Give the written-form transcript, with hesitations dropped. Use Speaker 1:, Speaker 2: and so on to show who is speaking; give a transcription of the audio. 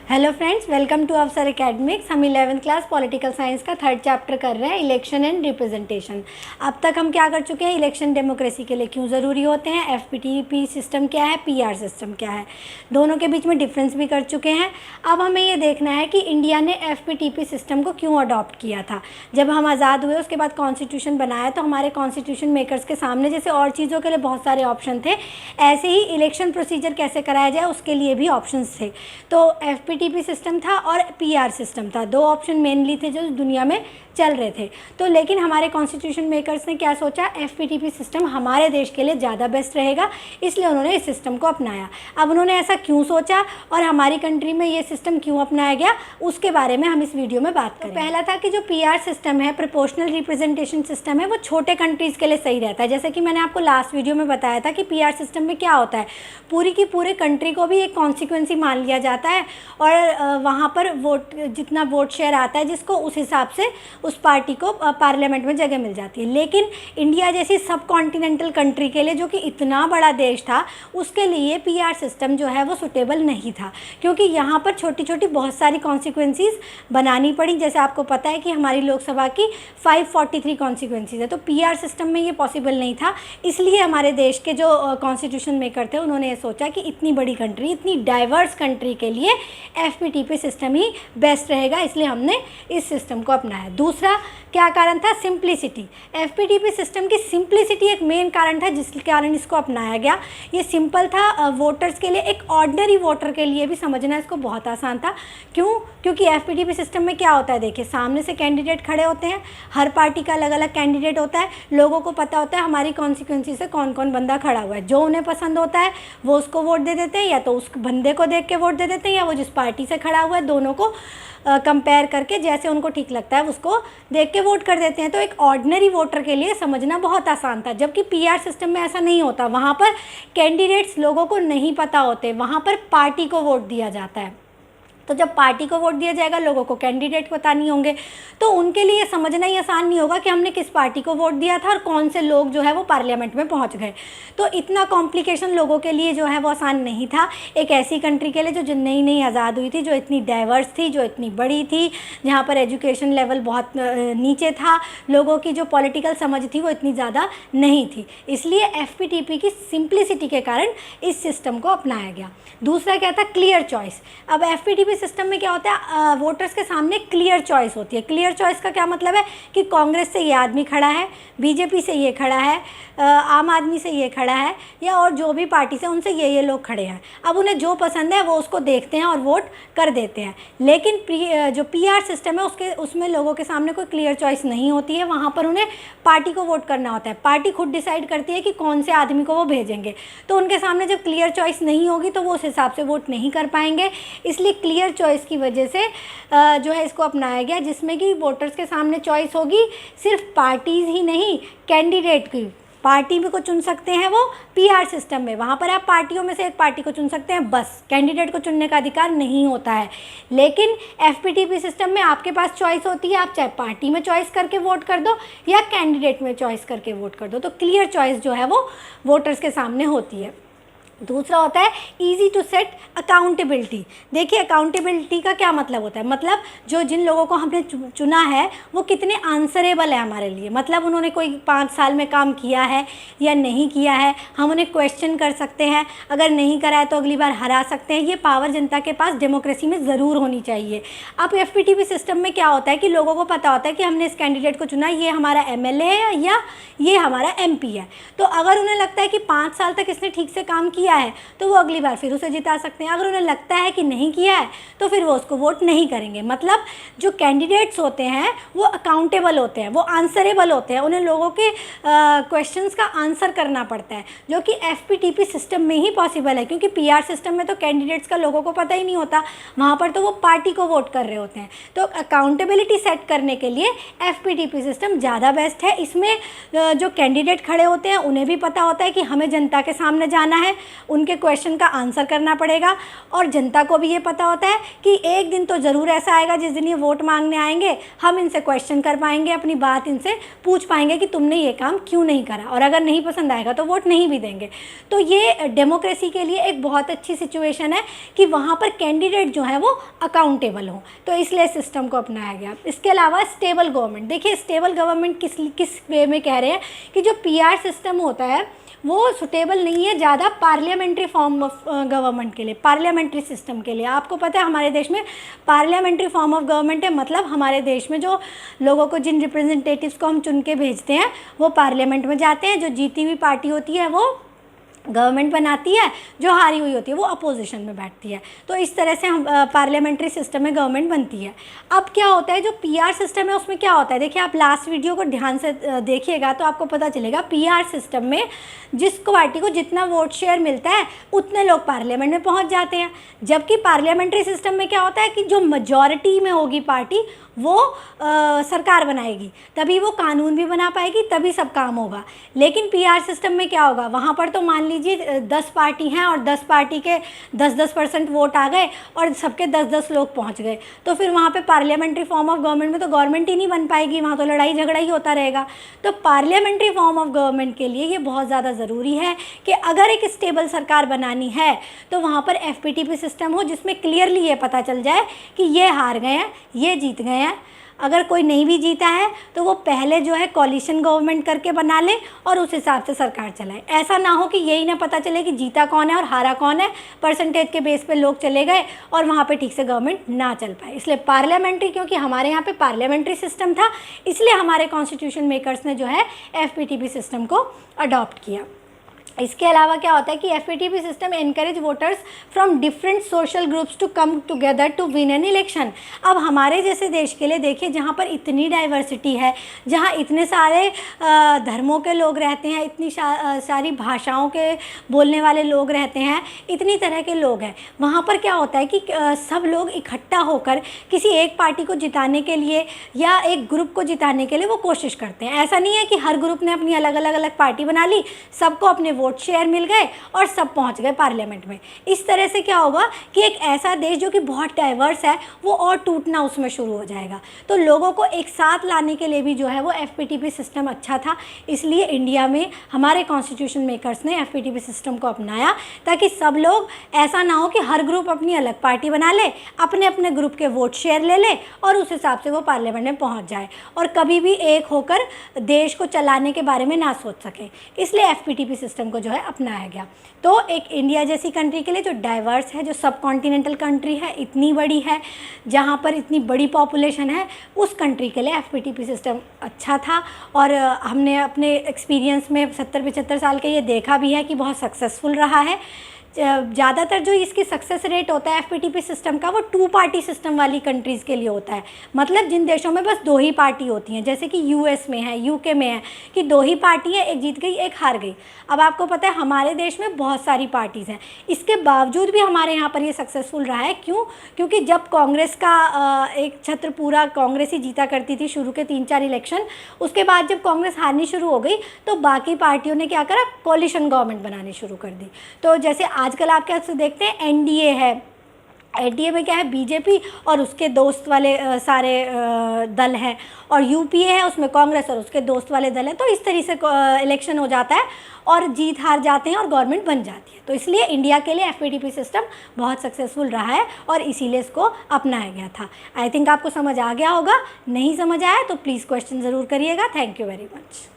Speaker 1: Hello friends, welcome to अवसर academics. हम 11th class political science का 3rd चैप्टर कर रहे हैं, इलेक्शन एंड रिप्रेजेंटेशन। अब तक हम क्या कर चुके हैं, इलेक्शन डेमोक्रेसी के लिए क्यों ज़रूरी होते हैं, एफपीटीपी सिस्टम क्या है, पीआर सिस्टम क्या है, दोनों के बीच में डिफरेंस भी कर चुके हैं। अब हमें ये देखना है कि इंडिया ने एफपीटीपी सिस्टम को क्यों अडॉप्ट किया था। जब हम आज़ाद हुए उसके बाद कॉन्स्टिट्यूशन बनाया तो हमारे कॉन्स्टिट्यूशन मेकर्स के सामने जैसे और चीज़ों के लिए बहुत सारे ऑप्शन थे, ऐसे ही इलेक्शन प्रोसीजर कैसे कराया जाए उसके लिए भी ऑप्शंस थे। तो एफपीटीपी सिस्टम था और पीआर सिस्टम था, दो ऑप्शन मेनली थे जो दुनिया में चल रहे थे। तो लेकिन हमारे कॉन्स्टिट्यूशन मेकर्स ने क्या सोचा, एफपीटीपी सिस्टम हमारे देश के लिए ज़्यादा बेस्ट रहेगा, इसलिए उन्होंने इस सिस्टम को अपनाया। अब उन्होंने ऐसा क्यों सोचा और हमारी कंट्री में ये सिस्टम क्यों अपनाया गया, उसके बारे में हम इस वीडियो में बात करें। पहला था कि जो पीआर सिस्टम है, प्रोपोर्शनल रिप्रेजेंटेशन सिस्टम है, वो छोटे कंट्रीज़ के लिए सही रहता है। जैसे कि मैंने आपको लास्ट वीडियो में बताया था कि पीआर सिस्टम में क्या होता है, पूरी की पूरे कंट्री को भी एक कॉन्सिक्वेंसी मान लिया जाता है और वहाँ पर वोट, जितना वोट शेयर आता है जिसको, उस हिसाब से उस पार्टी को पार्लियामेंट में जगह मिल जाती है। लेकिन इंडिया जैसी सब कॉन्टिनेंटल कंट्री के लिए, जो कि इतना बड़ा देश था, उसके लिए पीआर सिस्टम जो है वो सुटेबल नहीं था, क्योंकि यहाँ पर छोटी छोटी बहुत सारी कॉन्सिक्वेंसीज बनानी पड़ी। जैसे आपको पता है कि हमारी लोकसभा की 543 कॉन्सिक्वेंसीज है, तो पीआर सिस्टम में ये पॉसिबल नहीं था। इसलिए हमारे देश के जो कॉन्स्टिट्यूशन मेकर थे उन्होंने ये सोचा कि इतनी बड़ी कंट्री, इतनी डाइवर्स कंट्री के लिए एफपीटीपी सिस्टम ही बेस्ट रहेगा, इसलिए हमने इस सिस्टम को अपनाया। दूसरा क्या कारण था, सिंप्लिसिटी। एफपीटीपी सिस्टम की सिंप्लिसिटी एक मेन कारण था जिसके कारण इसको अपनाया गया। ये सिंपल था, वोटर्स के लिए, एक ऑर्डिनरी वोटर के लिए भी समझना इसको बहुत आसान था। क्यों? क्योंकि एफपीटीपी सिस्टम में क्या होता है, देखिए सामने से कैंडिडेट खड़े होते हैं, हर पार्टी का अलग अलग कैंडिडेट होता है, लोगों को पता होता है हमारी कॉन्सिक्वेंसी से कौन कौन बंदा खड़ा हुआ है, जो उन्हें पसंद होता है वो उसको वोट दे देते हैं, या तो उस बंदे को देख के वोट दे देते हैं, या वो जिस पार्टी से खड़ा हुआ है दोनों को कंपेयर करके जैसे उनको ठीक लगता है उसको देख के वोट कर देते हैं। तो एक ऑर्डिनरी वोटर के लिए समझना बहुत आसान था, जबकि पीआर सिस्टम में ऐसा नहीं होता। वहाँ पर कैंडिडेट्स लोगों को नहीं पता होते, वहाँ पर पार्टी को वोट दिया जाता है। तो जब पार्टी को वोट दिया जाएगा, लोगों को कैंडिडेट पता नहीं होंगे, तो उनके लिए समझना ही आसान नहीं होगा कि हमने किस पार्टी को वोट दिया था और कौन से लोग जो है वो पार्लियामेंट में पहुंच गए। तो इतना कॉम्प्लिकेशन लोगों के लिए जो है वो आसान नहीं था, एक ऐसी कंट्री के लिए जो नई नई आज़ाद हुई थी, जो इतनी डाइवर्स थी, जो इतनी बड़ी थी, जहाँ पर एजुकेशन लेवल बहुत नीचे था, लोगों की जो पॉलिटिकल समझ थी वो इतनी ज़्यादा नहीं थी। इसलिए एफपीटीपी की सिंप्लिसिटी के कारण इस सिस्टम को अपनाया गया। दूसरा क्या था, क्लियर चॉइस। अब एफपीटीपी सिस्टम में क्या होता है, वोटर्स के सामने क्लियर चॉइस होती है। क्लियर चॉइस का क्या मतलब है कि कांग्रेस से ये आदमी खड़ा है, बीजेपी से ये खड़ा है, आम आदमी से ये खड़ा है, या और जो भी पार्टी से उनसे ये लोग खड़े हैं। अब उन्हें जो पसंद है वो उसको देखते हैं और वोट कर देते हैं। लेकिन जो पीआर सिस्टम है उसमें लोगों के सामने कोई क्लियर चॉइस नहीं होती है, वहाँ पर उन्हें पार्टी को वोट करना होता है। पार्टी खुद डिसाइड करती है कि कौन से आदमी को वो भेजेंगे, तो उनके सामने जब क्लियर चॉइस नहीं होगी तो वो उस हिसाब से वोट नहीं कर पाएंगे। इसलिए क्लियर चॉइस की वजह से जो है इसको अपनाया गया, जिसमें कि वोटर्स के सामने चॉइस होगी, सिर्फ पार्टीज़ ही नहीं, कैंडिडेट की पार्टी भी को चुन सकते हैं वो पीआर सिस्टम में। वहाँ पर आप पार्टियों में से एक पार्टी को चुन सकते हैं, बस कैंडिडेट को चुनने का अधिकार नहीं होता है। लेकिन एफपीटीपी सिस्टम में आपके पास चॉइस होती है, आप चाहे पार्टी में चॉइस करके वोट कर दो या कैंडिडेट में चॉइस करके वोट कर दो, तो क्लियर चॉइस जो है वो वोटर्स के सामने होती है। दूसरा होता है ईजी टू सेट अकाउंटेबिलिटी। देखिए अकाउंटेबिलिटी का क्या मतलब होता है, मतलब जो जिन लोगों को हमने चुना है वो कितने आंसरेबल है हमारे लिए, मतलब उन्होंने कोई 5 साल में काम किया है या नहीं किया है, हम उन्हें क्वेश्चन कर सकते हैं, अगर नहीं करा है तो अगली बार हरा सकते हैं। ये पावर जनता के पास डेमोक्रेसी में ज़रूर होनी चाहिए। अब एफपीटीपी सिस्टम में क्या होता है कि लोगों को पता होता है कि हमने इस कैंडिडेट को चुना, ये हमारा एमएलए है या ये हमारा एमपी है। तो अगर उन्हें लगता है कि 5 साल तक इसने ठीक से काम किया है तो वो अगली बार फिर उसे जिता सकते हैं। अगर उन्हें लगता है कि नहीं किया है तो फिर वो उसको वोट नहीं करेंगे। मतलब जो कैंडिडेट्स होते हैं वो अकाउंटेबल होते हैं, वो आंसरेबल होते हैं, उन्हें लोगों के क्वेश्चंस का आंसर करना पड़ता है, जो कि एफपीटीपी सिस्टम में ही पॉसिबल है। क्योंकि पीआर सिस्टम में तो कैंडिडेट्स का लोगों को पता ही नहीं होता, वहाँ पर तो वो पार्टी को वोट कर रहे होते हैं। तो अकाउंटेबिलिटी सेट करने के लिए एफपीटीपी सिस्टम ज़्यादा बेस्ट है। इसमें जो कैंडिडेट खड़े होते हैं उन्हें भी पता होता है कि हमें जनता के सामने जाना है, उनके क्वेश्चन का आंसर करना पड़ेगा। और जनता को भी ये पता होता है कि एक दिन तो ज़रूर ऐसा आएगा जिस दिन ये वोट मांगने आएंगे, हम इनसे क्वेश्चन कर पाएंगे, अपनी बात इनसे पूछ पाएंगे कि तुमने ये काम क्यों नहीं करा, और अगर नहीं पसंद आएगा तो वोट नहीं भी देंगे। तो ये डेमोक्रेसी के लिए एक बहुत अच्छी सिचुएशन है कि वहाँ पर कैंडिडेट जो है वो अकाउंटेबल हो, तो इसलिए सिस्टम को अपनाया गया। इसके अलावा स्टेबल गवर्नमेंट, देखिए स्टेबल गवर्नमेंट किस वे में कह रहे हैं कि जो पीआर सिस्टम होता है वो सुटेबल नहीं है ज़्यादा पार्लियामेंट्री फॉर्म ऑफ गवर्नमेंट के लिए, पार्लियामेंट्री सिस्टम के लिए। आपको पता है हमारे देश में पार्लियामेंट्री फॉर्म ऑफ गवर्नमेंट है, मतलब हमारे देश में जो लोगों को, जिन रिप्रेजेंटेटिव्स को हम चुन के भेजते हैं वो पार्लियामेंट में जाते हैं, जो जीती हुई पार्टी होती है वो गवर्नमेंट बनाती है, जो हारी हुई होती है वो अपोजिशन में बैठती है। तो इस तरह से हम पार्लियामेंट्री सिस्टम में गवर्नमेंट बनती है। अब क्या होता है, जो पीआर सिस्टम है उसमें क्या होता है, देखिए आप लास्ट वीडियो को ध्यान से देखिएगा तो आपको पता चलेगा पीआर सिस्टम में जिस पार्टी को जितना वोट शेयर मिलता है उतने लोग पार्लियामेंट में पहुंच जाते हैं। जबकि पार्लियामेंट्री सिस्टम में क्या होता है कि जो मेजॉरिटी में होगी पार्टी वो सरकार बनाएगी, तभी वो कानून भी बना पाएगी, तभी सब काम होगा। लेकिन पीआर सिस्टम में क्या होगा, वहाँ पर तो मान लीजिए 10 पार्टी हैं और 10 पार्टी के 10% वोट आ गए और सबके 10 लोग पहुँच गए, तो फिर वहाँ पे पार्लियामेंट्री फॉर्म ऑफ गवर्नमेंट में तो गवर्नमेंट ही नहीं बन पाएगी, वहाँ तो लड़ाई झगड़ा ही होता रहेगा। तो पार्लियामेंट्री फॉर्म ऑफ गवर्नमेंट के लिए ये बहुत ज़्यादा ज़रूरी है कि अगर एक स्टेबल सरकार बनानी है तो वहाँ पर एफपीटीपी सिस्टम हो, जिसमें क्लियरली ये पता चल जाए कि ये हार गए हैं, ये जीत गए हैं। अगर कोई नहीं भी जीता है तो वो पहले जो है कॉलिशन गवर्नमेंट करके बना ले और उस हिसाब से सरकार चलाए। ऐसा ना हो कि यही ना पता चले कि जीता कौन है और हारा कौन है, परसेंटेज के बेस पे लोग चले गए और वहाँ पे ठीक से गवर्नमेंट ना चल पाए। इसलिए पार्लियामेंट्री, क्योंकि हमारे यहाँ पे पार्लियामेंट्री सिस्टम था, इसलिए हमारे कॉन्स्टिट्यूशन मेकर्स ने जो है एफपीटीपी सिस्टम को अडॉप्ट किया। इसके अलावा क्या होता है कि FPTP system encourage voters from different social groups to come together to win an election. अब हमारे जैसे देश के लिए देखिए, जहाँ पर इतनी डाइवर्सिटी है, जहाँ इतने सारे धर्मों के लोग रहते हैं, इतनी सारी भाषाओं के बोलने वाले लोग रहते हैं, इतनी तरह के लोग हैं, वहाँ पर क्या होता है कि सब लोग इकट्ठा होकर किसी एक पार्टी को जिताने के लिए या एक ग्रुप को जिताने के लिए वो कोशिश करते हैं। ऐसा नहीं है कि हर ग्रुप ने अपनी अलग अलग पार्टी बना ली, सबको अपने वोट शेयर मिल गए और सब पहुंच गए पार्लियामेंट में। इस तरह से क्या होगा कि एक ऐसा देश जो कि बहुत डाइवर्स है वो और टूटना उसमें शुरू हो जाएगा। तो लोगों को एक साथ लाने के लिए भी जो है वो एफपीटीपी सिस्टम अच्छा था, इसलिए इंडिया में हमारे कॉन्स्टिट्यूशन मेकर्स ने एफपीटीपी सिस्टम को अपनाया, ताकि सब लोग, ऐसा ना हो कि हर ग्रुप अपनी अलग पार्टी बना ले, अपने अपने ग्रुप के वोट शेयर ले ले और उस हिसाब से वो पार्लियामेंट में पहुँच जाए और कभी भी एक होकर देश को चलाने के बारे में ना सोच सके। इसलिए एफपीटीपी सिस्टम जो है अपनाया गया। तो एक इंडिया जैसी कंट्री के लिए जो डाइवर्स है, जो सब कॉन्टिनेंटल कंट्री है, इतनी बड़ी है, जहाँ पर इतनी बड़ी पॉपुलेशन है, उस कंट्री के लिए एफपीटीपी सिस्टम अच्छा था। और हमने अपने एक्सपीरियंस में 70-75 साल के ये देखा भी है कि बहुत सक्सेसफुल रहा है। ज़्यादातर जो इसकी सक्सेस रेट होता है एफपीटीपी सिस्टम का, वो 2 पार्टी सिस्टम वाली कंट्रीज़ के लिए होता है। मतलब जिन देशों में बस 2 ही पार्टी होती हैं, जैसे कि यूएस में है, यूके में है कि 2 ही पार्टी है, एक जीत गई एक हार गई। अब आपको पता है हमारे देश में बहुत सारी पार्टीज़ हैं, इसके बावजूद भी हमारे यहाँ पर ये सक्सेसफुल रहा है। क्यों? क्योंकि जब कांग्रेस का एक छत्र पूरा कांग्रेस ही जीता करती थी शुरू के 3-4 इलेक्शन, उसके बाद जब कांग्रेस हारनी शुरू हो गई तो बाकी पार्टियों ने क्या करा, कोलिशन गवर्नमेंट बनानी शुरू कर दी। तो जैसे आजकल आप क्या देखते हैं, एनडीए है, एनडीए में क्या है, बीजेपी और उसके दोस्त वाले सारे दल हैं, और यूपीए है उसमें कांग्रेस और उसके दोस्त वाले दल हैं। तो इस तरीके से इलेक्शन हो जाता है और जीत हार जाते हैं और गवर्नमेंट बन जाती है। तो इसलिए इंडिया के लिए एफपीटीपी सिस्टम बहुत सक्सेसफुल रहा है और इसीलिए इसको अपनाया गया था। आई थिंक आपको समझ आ गया होगा। नहीं समझ आया तो प्लीज़ क्वेश्चन ज़रूर करिएगा। Thank you very much.